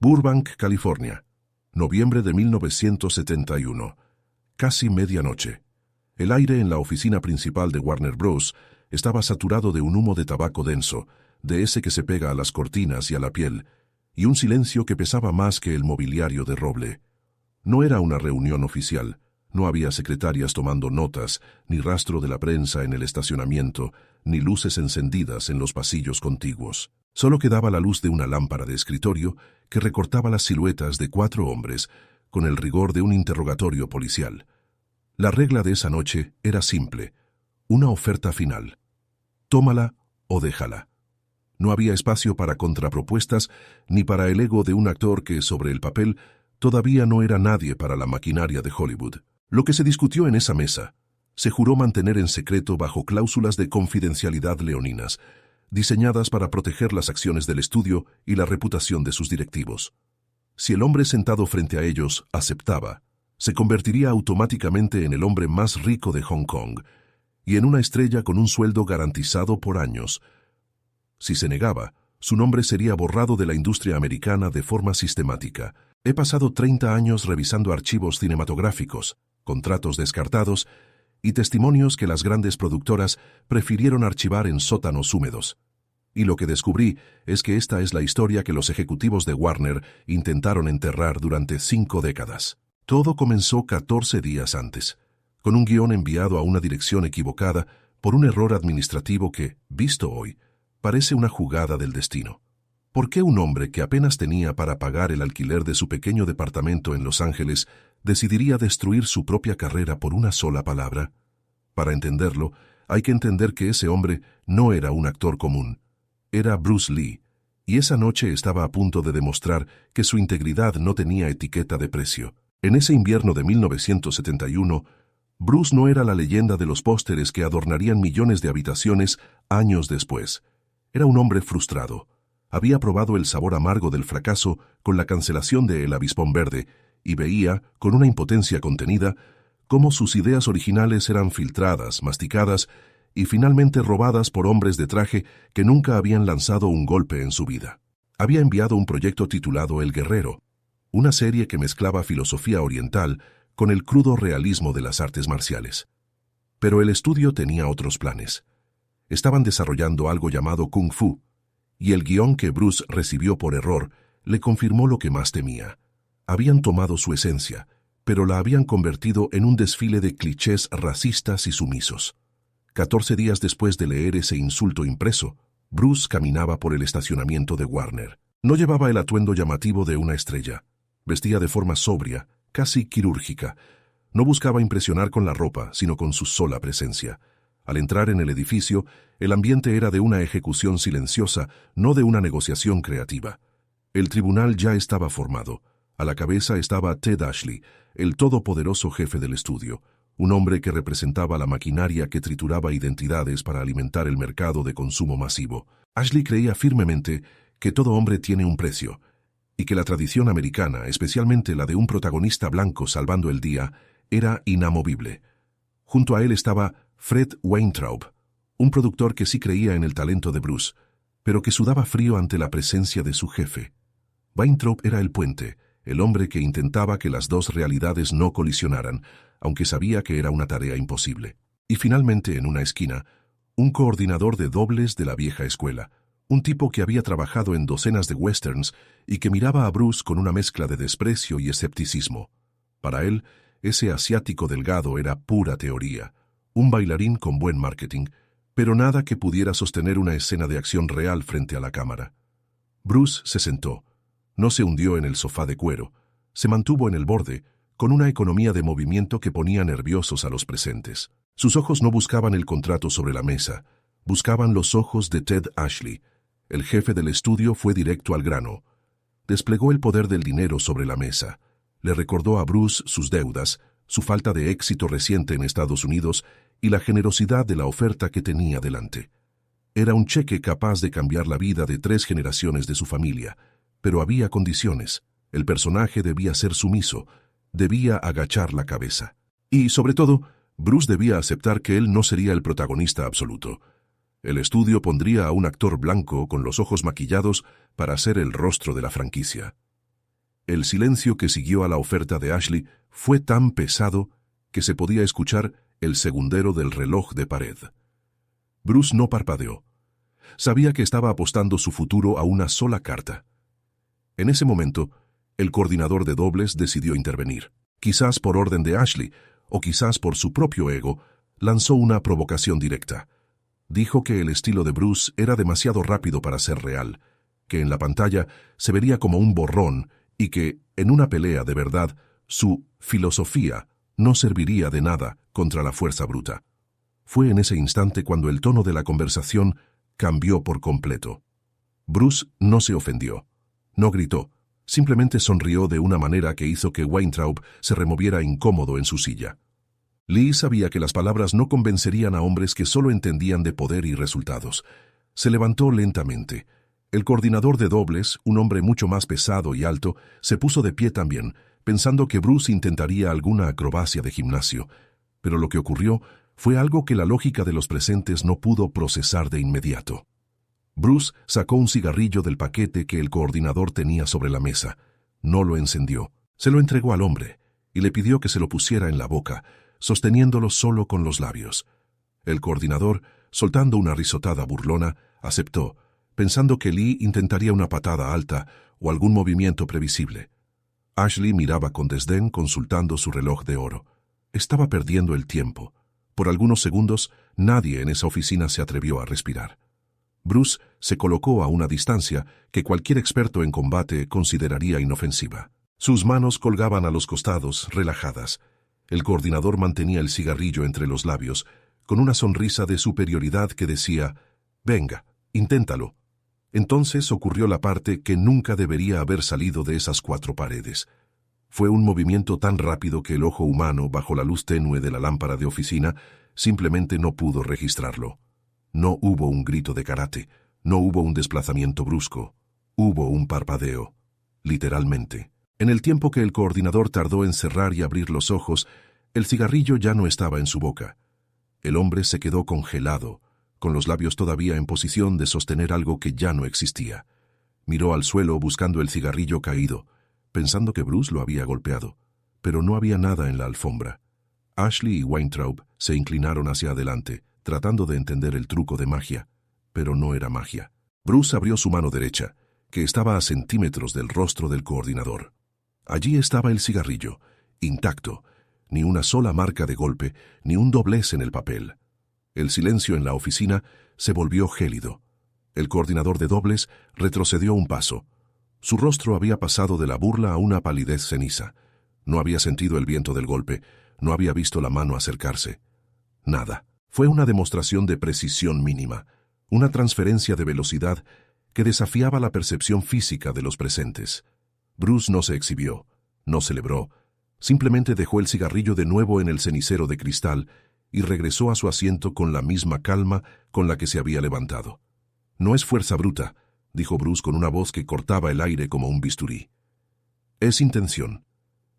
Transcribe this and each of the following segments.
Burbank, California. Noviembre de 1971. Casi medianoche. El aire en la oficina principal de Warner Bros. Estaba saturado de un humo de tabaco denso, de ese que se pega a las cortinas y a la piel, y un silencio que pesaba más que el mobiliario de roble. No era una reunión oficial. No había secretarias tomando notas, ni rastro de la prensa en el estacionamiento, ni luces encendidas en los pasillos contiguos. Solo quedaba la luz de una lámpara de escritorio que recortaba las siluetas de 4 hombres con el rigor de un interrogatorio policial. La regla de esa noche era simple: una oferta final. Tómala o déjala. No había espacio para contrapropuestas ni para el ego de un actor que, sobre el papel, todavía no era nadie para la maquinaria de Hollywood. Lo que se discutió en esa mesa se juró mantener en secreto bajo cláusulas de confidencialidad leoninas, diseñadas para proteger las acciones del estudio y la reputación de sus directivos. Si el hombre sentado frente a ellos aceptaba, se convertiría automáticamente en el hombre más rico de Hong Kong y en una estrella con un sueldo garantizado por años. Si se negaba, su nombre sería borrado de la industria americana de forma sistemática. He pasado 30 años revisando archivos cinematográficos, contratos descartados y testimonios que las grandes productoras prefirieron archivar en sótanos húmedos. Y lo que descubrí es que esta es la historia que los ejecutivos de Warner intentaron enterrar durante 5 décadas. Todo comenzó 14 días antes, con un guión enviado a una dirección equivocada por un error administrativo que, visto hoy, parece una jugada del destino. ¿Por qué un hombre que apenas tenía para pagar el alquiler de su pequeño departamento en Los Ángeles decidiría destruir su propia carrera por una sola palabra? Para entenderlo, hay que entender que ese hombre no era un actor común. Era Bruce Lee, y esa noche estaba a punto de demostrar que su integridad no tenía etiqueta de precio. En ese invierno de 1971, Bruce no era la leyenda de los pósteres que adornarían millones de habitaciones años después. Era un hombre frustrado. Había probado el sabor amargo del fracaso con la cancelación de El Avispón Verde y veía, con una impotencia contenida, cómo sus ideas originales eran filtradas, masticadas y finalmente robadas por hombres de traje que nunca habían lanzado un golpe en su vida. Había enviado un proyecto titulado El Guerrero, una serie que mezclaba filosofía oriental con el crudo realismo de las artes marciales. Pero el estudio tenía otros planes. Estaban desarrollando algo llamado Kung Fu, y el guión que Bruce recibió por error le confirmó lo que más temía. Habían tomado su esencia, pero la habían convertido en un desfile de clichés racistas y sumisos. 14 días después de leer ese insulto impreso, Bruce caminaba por el estacionamiento de Warner. No llevaba el atuendo llamativo de una estrella. Vestía de forma sobria, casi quirúrgica. No buscaba impresionar con la ropa, sino con su sola presencia. Al entrar en el edificio, el ambiente era de una ejecución silenciosa, no de una negociación creativa. El tribunal ya estaba formado. A la cabeza estaba Ted Ashley, el todopoderoso jefe del estudio, un hombre que representaba la maquinaria que trituraba identidades para alimentar el mercado de consumo masivo. Ashley creía firmemente que todo hombre tiene un precio, y que la tradición americana, especialmente la de un protagonista blanco salvando el día, era inamovible. Junto a él estaba Fred Weintraub, un productor que sí creía en el talento de Bruce, pero que sudaba frío ante la presencia de su jefe. Weintraub era el puente, el hombre que intentaba que las dos realidades no colisionaran, aunque sabía que era una tarea imposible. Y finalmente, en una esquina, un coordinador de dobles de la vieja escuela, un tipo que había trabajado en docenas de westerns y que miraba a Bruce con una mezcla de desprecio y escepticismo. Para él, ese asiático delgado era pura teoría, un bailarín con buen marketing, pero nada que pudiera sostener una escena de acción real frente a la cámara. Bruce se sentó. No se hundió en el sofá de cuero, se mantuvo en el borde, con una economía de movimiento que ponía nerviosos a los presentes. Sus ojos no buscaban el contrato sobre la mesa, buscaban los ojos de Ted Ashley. El jefe del estudio fue directo al grano. Desplegó el poder del dinero sobre la mesa. Le recordó a Bruce sus deudas, su falta de éxito reciente en Estados Unidos y la generosidad de la oferta que tenía delante. Era un cheque capaz de cambiar la vida de 3 generaciones de su familia, pero había condiciones. El personaje debía ser sumiso, debía agachar la cabeza. Y, sobre todo, Bruce debía aceptar que él no sería el protagonista absoluto. El estudio pondría a un actor blanco con los ojos maquillados para ser el rostro de la franquicia. El silencio que siguió a la oferta de Ashley fue tan pesado que se podía escuchar el segundero del reloj de pared. Bruce no parpadeó. Sabía que estaba apostando su futuro a una sola carta. En ese momento, el coordinador de dobles decidió intervenir. Quizás por orden de Ashley, o quizás por su propio ego, lanzó una provocación directa. Dijo que el estilo de Bruce era demasiado rápido para ser real, que en la pantalla se vería como un borrón y que, en una pelea de verdad, su filosofía no serviría de nada contra la fuerza bruta. Fue en ese instante cuando el tono de la conversación cambió por completo. Bruce no se ofendió, no gritó, simplemente sonrió de una manera que hizo que Weintraub se removiera incómodo en su silla. Lee sabía que las palabras no convencerían a hombres que solo entendían de poder y resultados. Se levantó lentamente. El coordinador de dobles, un hombre mucho más pesado y alto, se puso de pie también, pensando que Bruce intentaría alguna acrobacia de gimnasio. Pero lo que ocurrió fue algo que la lógica de los presentes no pudo procesar de inmediato. Bruce sacó un cigarrillo del paquete que el coordinador tenía sobre la mesa. No lo encendió. Se lo entregó al hombre y le pidió que se lo pusiera en la boca, sosteniéndolo solo con los labios. El coordinador, soltando una risotada burlona, aceptó, pensando que Lee intentaría una patada alta o algún movimiento previsible. Ashley miraba con desdén consultando su reloj de oro. Estaba perdiendo el tiempo. Por algunos segundos, nadie en esa oficina se atrevió a respirar. Bruce se colocó a una distancia que cualquier experto en combate consideraría inofensiva. Sus manos colgaban a los costados, relajadas. El coordinador mantenía el cigarrillo entre los labios, con una sonrisa de superioridad que decía, «Venga, inténtalo». Entonces ocurrió la parte que nunca debería haber salido de esas cuatro paredes. Fue un movimiento tan rápido que el ojo humano, bajo la luz tenue de la lámpara de oficina, simplemente no pudo registrarlo. No hubo un grito de karate, no hubo un desplazamiento brusco, hubo un parpadeo, literalmente. En el tiempo que el coordinador tardó en cerrar y abrir los ojos, el cigarrillo ya no estaba en su boca. El hombre se quedó congelado, con los labios todavía en posición de sostener algo que ya no existía. Miró al suelo buscando el cigarrillo caído, pensando que Bruce lo había golpeado, pero no había nada en la alfombra. Ashley y Weintraub se inclinaron hacia adelante, tratando de entender el truco de magia, pero no era magia. Bruce abrió su mano derecha, que estaba a centímetros del rostro del coordinador. Allí estaba el cigarrillo, intacto, ni una sola marca de golpe, ni un doblez en el papel. El silencio en la oficina se volvió gélido. El coordinador de dobles retrocedió un paso. Su rostro había pasado de la burla a una palidez ceniza. No había sentido el viento del golpe, no había visto la mano acercarse. Nada. Fue una demostración de precisión mínima, una transferencia de velocidad que desafiaba la percepción física de los presentes. Bruce no se exhibió, no celebró, simplemente dejó el cigarrillo de nuevo en el cenicero de cristal y regresó a su asiento con la misma calma con la que se había levantado. «No es fuerza bruta», dijo Bruce con una voz que cortaba el aire como un bisturí. «Es intención.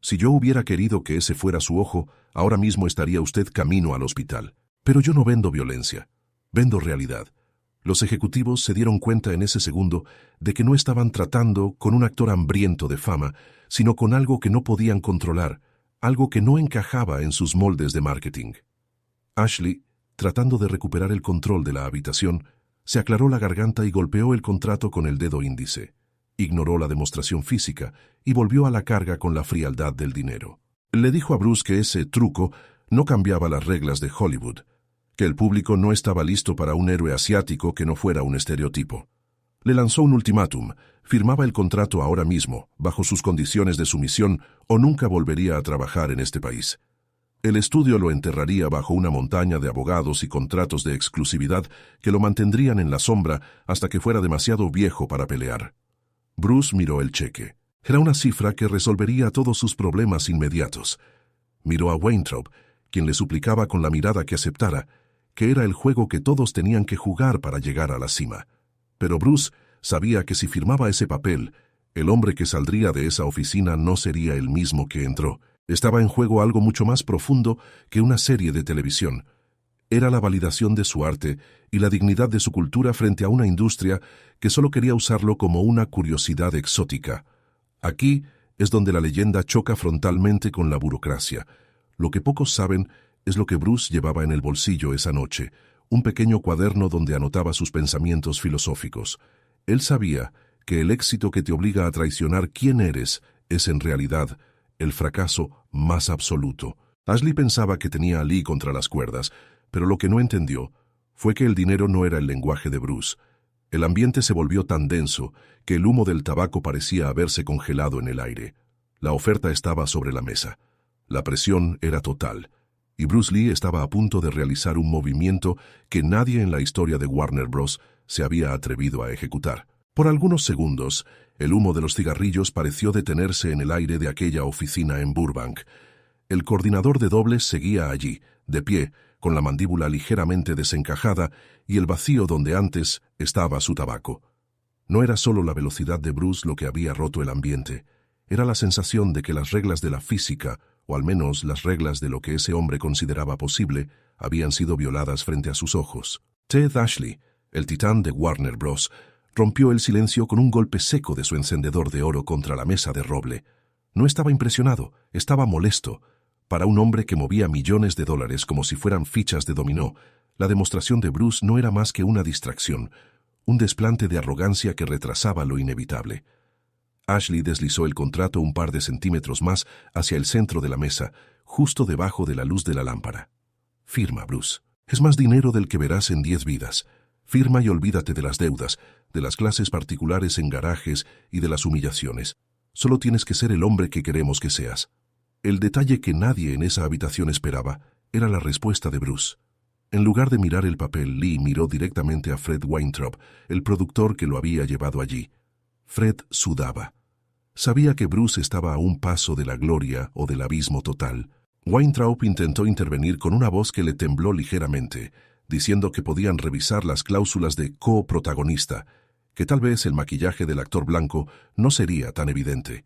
Si yo hubiera querido que ese fuera su ojo, ahora mismo estaría usted camino al hospital. Pero yo no vendo violencia, vendo realidad». Los ejecutivos se dieron cuenta en ese segundo de que no estaban tratando con un actor hambriento de fama, sino con algo que no podían controlar, algo que no encajaba en sus moldes de marketing. Ashley, tratando de recuperar el control de la habitación, se aclaró la garganta y golpeó el contrato con el dedo índice. Ignoró la demostración física y volvió a la carga con la frialdad del dinero. Le dijo a Bruce que ese truco no cambiaba las reglas de Hollywood, que el público no estaba listo para un héroe asiático que no fuera un estereotipo. Le lanzó un ultimátum: firmaba el contrato ahora mismo, bajo sus condiciones de sumisión, o nunca volvería a trabajar en este país. El estudio lo enterraría bajo una montaña de abogados y contratos de exclusividad que lo mantendrían en la sombra hasta que fuera demasiado viejo para pelear. Bruce miró el cheque. Era una cifra que resolvería todos sus problemas inmediatos. Miró a Weintraub, quien le suplicaba con la mirada que aceptara, que era el juego que todos tenían que jugar para llegar a la cima. Pero Bruce sabía que si firmaba ese papel, el hombre que saldría de esa oficina no sería el mismo que entró. Estaba en juego algo mucho más profundo que una serie de televisión. Era la validación de su arte y la dignidad de su cultura frente a una industria que solo quería usarlo como una curiosidad exótica. Aquí, es donde la leyenda choca frontalmente con la burocracia. Lo que pocos saben es lo que Bruce llevaba en el bolsillo esa noche, un pequeño cuaderno donde anotaba sus pensamientos filosóficos. Él sabía que el éxito que te obliga a traicionar quién eres es en realidad el fracaso más absoluto. Ashley pensaba que tenía a Lee contra las cuerdas, pero lo que no entendió fue que el dinero no era el lenguaje de Bruce. El ambiente se volvió tan denso que el humo del tabaco parecía haberse congelado en el aire. La oferta estaba sobre la mesa. La presión era total, y Bruce Lee estaba a punto de realizar un movimiento que nadie en la historia de Warner Bros. Se había atrevido a ejecutar. Por algunos segundos, el humo de los cigarrillos pareció detenerse en el aire de aquella oficina en Burbank. El coordinador de dobles seguía allí, de pie, con la mandíbula ligeramente desencajada y el vacío donde antes estaba su tabaco. No era solo la velocidad de Bruce lo que había roto el ambiente, era la sensación de que las reglas de la física, o al menos las reglas de lo que ese hombre consideraba posible, habían sido violadas frente a sus ojos. Ted Ashley, el titán de Warner Bros., rompió el silencio con un golpe seco de su encendedor de oro contra la mesa de roble. No estaba impresionado, estaba molesto. Para un hombre que movía millones de dólares como si fueran fichas de dominó, la demostración de Bruce no era más que una distracción, un desplante de arrogancia que retrasaba lo inevitable. Ashley deslizó el contrato un par de centímetros más hacia el centro de la mesa, justo debajo de la luz de la lámpara. Firma, Bruce. Es más dinero del que verás en 10 vidas. Firma y olvídate de las deudas, de las clases particulares en garajes y de las humillaciones. Solo tienes que ser el hombre que queremos que seas. El detalle que nadie en esa habitación esperaba era la respuesta de Bruce. En lugar de mirar el papel, Lee miró directamente a Fred Weintraub, el productor que lo había llevado allí. Fred sudaba. Sabía que Bruce estaba a un paso de la gloria o del abismo total. Weintraub intentó intervenir con una voz que le tembló ligeramente, diciendo que podían revisar las cláusulas de coprotagonista, que tal vez el maquillaje del actor blanco no sería tan evidente.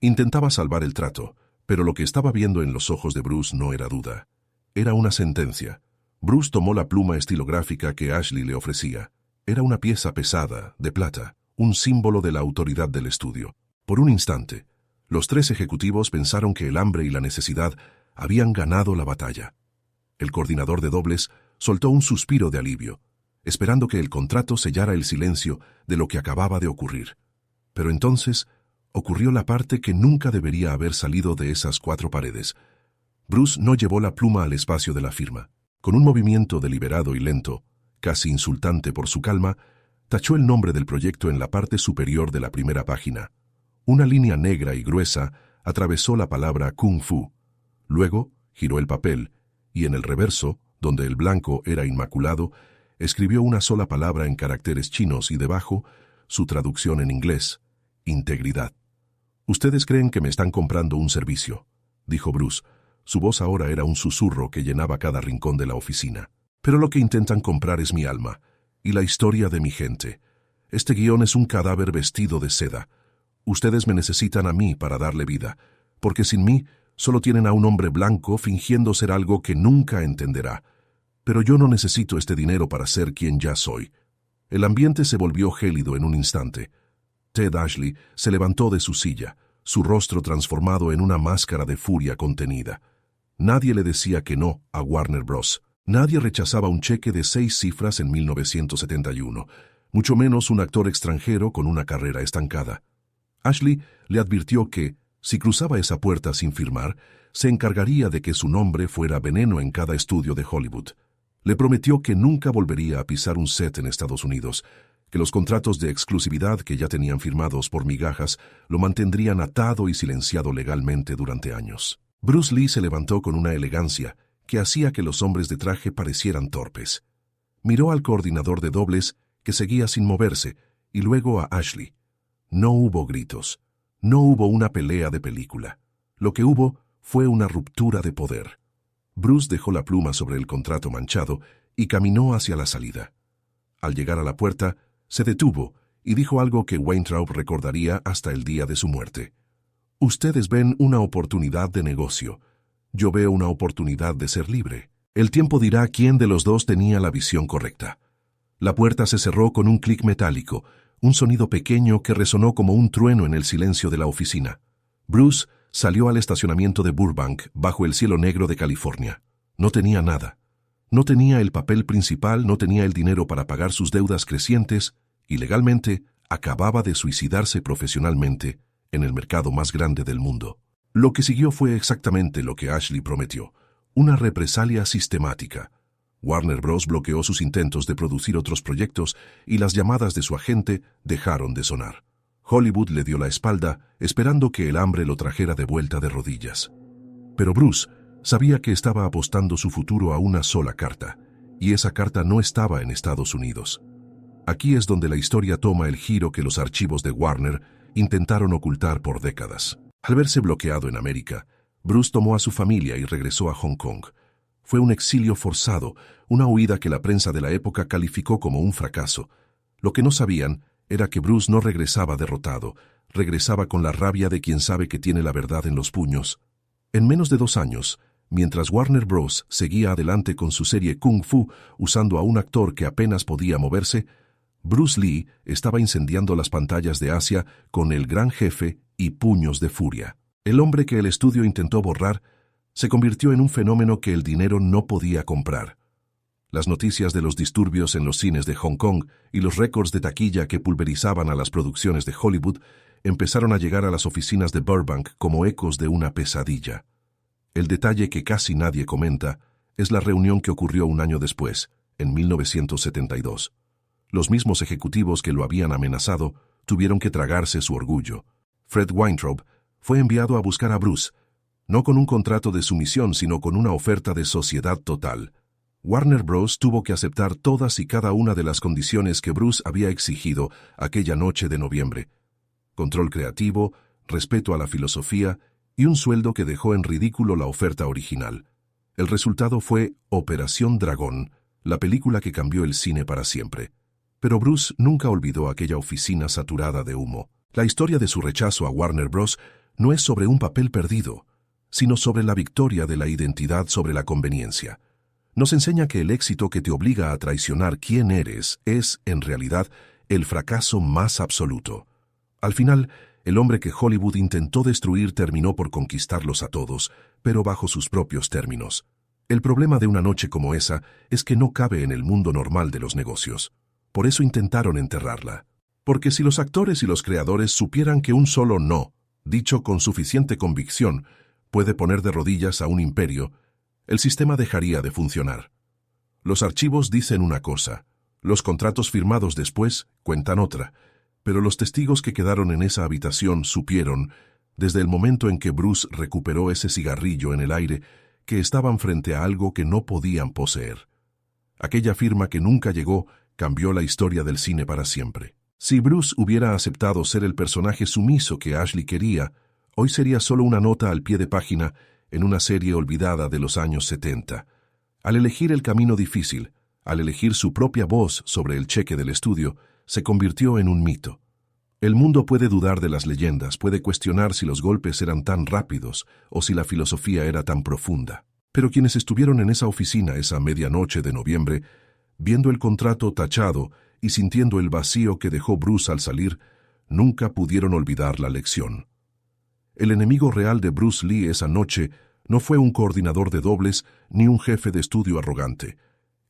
Intentaba salvar el trato, pero lo que estaba viendo en los ojos de Bruce no era duda. Era una sentencia. Bruce tomó la pluma estilográfica que Ashley le ofrecía. Era una pieza pesada, de plata, un símbolo de la autoridad del estudio. Por un instante, los 3 ejecutivos pensaron que el hambre y la necesidad habían ganado la batalla. El coordinador de dobles soltó un suspiro de alivio, esperando que el contrato sellara el silencio de lo que acababa de ocurrir. Pero entonces ocurrió la parte que nunca debería haber salido de esas 4 paredes. Bruce no llevó la pluma al espacio de la firma. Con un movimiento deliberado y lento, casi insultante por su calma, tachó el nombre del proyecto en la parte superior de la primera página. Una línea negra y gruesa atravesó la palabra Kung Fu. Luego giró el papel y en el reverso, donde el blanco era inmaculado, escribió una sola palabra en caracteres chinos y debajo su traducción en inglés: integridad. «Ustedes creen que me están comprando un servicio», dijo Bruce. Su voz ahora era un susurro que llenaba cada rincón de la oficina. «Pero lo que intentan comprar es mi alma y la historia de mi gente. Este guión es un cadáver vestido de seda. Ustedes me necesitan a mí para darle vida, porque sin mí solo tienen a un hombre blanco fingiendo ser algo que nunca entenderá. Pero yo no necesito este dinero para ser quien ya soy». El ambiente se volvió gélido en un instante. Ted Ashley se levantó de su silla, su rostro transformado en una máscara de furia contenida. Nadie le decía que no a Warner Bros. Nadie rechazaba un cheque de 6 cifras en 1971, mucho menos un actor extranjero con una carrera estancada. Ashley le advirtió que, si cruzaba esa puerta sin firmar, se encargaría de que su nombre fuera veneno en cada estudio de Hollywood. Le prometió que nunca volvería a pisar un set en Estados Unidos, que los contratos de exclusividad que ya tenían firmados por migajas lo mantendrían atado y silenciado legalmente durante años. Bruce Lee se levantó con una elegancia que hacía que los hombres de traje parecieran torpes. Miró al coordinador de dobles, que seguía sin moverse, y luego a Ashley. No hubo gritos, no hubo una pelea de película. Lo que hubo fue una ruptura de poder. Bruce dejó la pluma sobre el contrato manchado y caminó hacia la salida. Al llegar a la puerta, se detuvo y dijo algo que Weintraub recordaría hasta el día de su muerte. «Ustedes ven una oportunidad de negocio. Yo veo una oportunidad de ser libre. El tiempo dirá quién de los dos tenía la visión correcta». La puerta se cerró con un clic metálico, un sonido pequeño que resonó como un trueno en el silencio de la oficina. Bruce salió al estacionamiento de Burbank bajo el cielo negro de California. No tenía nada. No tenía el papel principal, no tenía el dinero para pagar sus deudas crecientes y legalmente acababa de suicidarse profesionalmente en el mercado más grande del mundo. Lo que siguió fue exactamente lo que Ashley prometió, una represalia sistemática. Warner Bros. Bloqueó sus intentos de producir otros proyectos y las llamadas de su agente dejaron de sonar. Hollywood le dio la espalda, esperando que el hambre lo trajera de vuelta de rodillas. Pero Bruce sabía que estaba apostando su futuro a una sola carta, y esa carta no estaba en Estados Unidos. Aquí es donde la historia toma el giro que los archivos de Warner intentaron ocultar por décadas. Al verse bloqueado en América, Bruce tomó a su familia y regresó a Hong Kong. Fue un exilio forzado, una huida que la prensa de la época calificó como un fracaso. Lo que no sabían era que Bruce no regresaba derrotado, regresaba con la rabia de quien sabe que tiene la verdad en los puños. En menos de 2 años, mientras Warner Bros. Seguía adelante con su serie Kung Fu usando a un actor que apenas podía moverse, Bruce Lee estaba incendiando las pantallas de Asia con El Gran Jefe y Puños de Furia. El hombre que el estudio intentó borrar se convirtió en un fenómeno que el dinero no podía comprar. Las noticias de los disturbios en los cines de Hong Kong y los récords de taquilla que pulverizaban a las producciones de Hollywood empezaron a llegar a las oficinas de Burbank como ecos de una pesadilla. El detalle que casi nadie comenta es la reunión que ocurrió un año después, en 1972. Los mismos ejecutivos que lo habían amenazado tuvieron que tragarse su orgullo. Fred Weintraub fue enviado a buscar a Bruce, no con un contrato de sumisión, sino con una oferta de sociedad total. Warner Bros. Tuvo que aceptar todas y cada una de las condiciones que Bruce había exigido aquella noche de noviembre. Control creativo, respeto a la filosofía y un sueldo que dejó en ridículo la oferta original. El resultado fue Operación Dragón, la película que cambió el cine para siempre. Pero Bruce nunca olvidó aquella oficina saturada de humo. La historia de su rechazo a Warner Bros. No es sobre un papel perdido, sino sobre la victoria de la identidad sobre la conveniencia. Nos enseña que el éxito que te obliga a traicionar quién eres es, en realidad, el fracaso más absoluto. Al final, el hombre que Hollywood intentó destruir terminó por conquistarlos a todos, pero bajo sus propios términos. El problema de una noche como esa es que no cabe en el mundo normal de los negocios. Por eso intentaron enterrarla. Porque si los actores y los creadores supieran que un solo no, dicho con suficiente convicción, puede poner de rodillas a un imperio, el sistema dejaría de funcionar. Los archivos dicen una cosa, los contratos firmados después cuentan otra, pero los testigos que quedaron en esa habitación supieron, desde el momento en que Bruce recuperó ese cigarrillo en el aire, que estaban frente a algo que no podían poseer. Aquella firma que nunca llegó cambió la historia del cine para siempre. Si Bruce hubiera aceptado ser el personaje sumiso que Ashley quería, hoy sería solo una nota al pie de página en una serie olvidada de los años 70. Al elegir el camino difícil, al elegir su propia voz sobre el cheque del estudio, se convirtió en un mito. El mundo puede dudar de las leyendas, puede cuestionar si los golpes eran tan rápidos o si la filosofía era tan profunda. Pero quienes estuvieron en esa oficina esa medianoche de noviembre, viendo el contrato tachado y sintiendo el vacío que dejó Bruce al salir, nunca pudieron olvidar la lección. El enemigo real de Bruce Lee esa noche no fue un coordinador de dobles ni un jefe de estudio arrogante.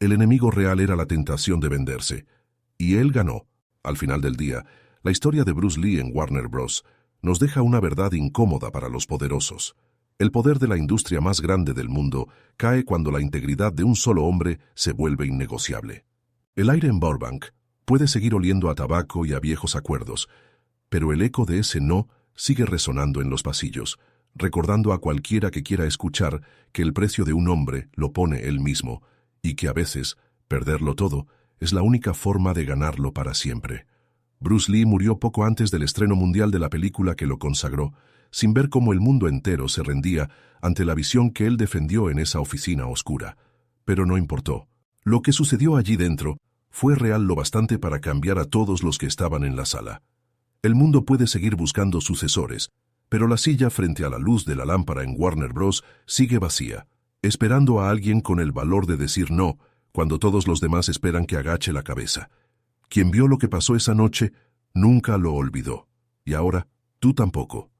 El enemigo real era la tentación de venderse. Y él ganó. Al final del día, la historia de Bruce Lee en Warner Bros. Nos deja una verdad incómoda para los poderosos. El poder de la industria más grande del mundo cae cuando la integridad de un solo hombre se vuelve innegociable. El aire en Burbank puede seguir oliendo a tabaco y a viejos acuerdos, pero el eco de ese no sigue resonando en los pasillos, recordando a cualquiera que quiera escuchar que el precio de un hombre lo pone él mismo, y que a veces perderlo todo es la única forma de ganarlo para siempre. Bruce Lee murió poco antes del estreno mundial de la película que lo consagró, sin ver cómo el mundo entero se rendía ante la visión que él defendió en esa oficina oscura. Pero no importó. Lo que sucedió allí dentro fue real lo bastante para cambiar a todos los que estaban en la sala. El mundo puede seguir buscando sucesores, pero la silla frente a la luz de la lámpara en Warner Bros. Sigue vacía, esperando a alguien con el valor de decir no, cuando todos los demás esperan que agache la cabeza. Quien vio lo que pasó esa noche nunca lo olvidó, y ahora tú tampoco.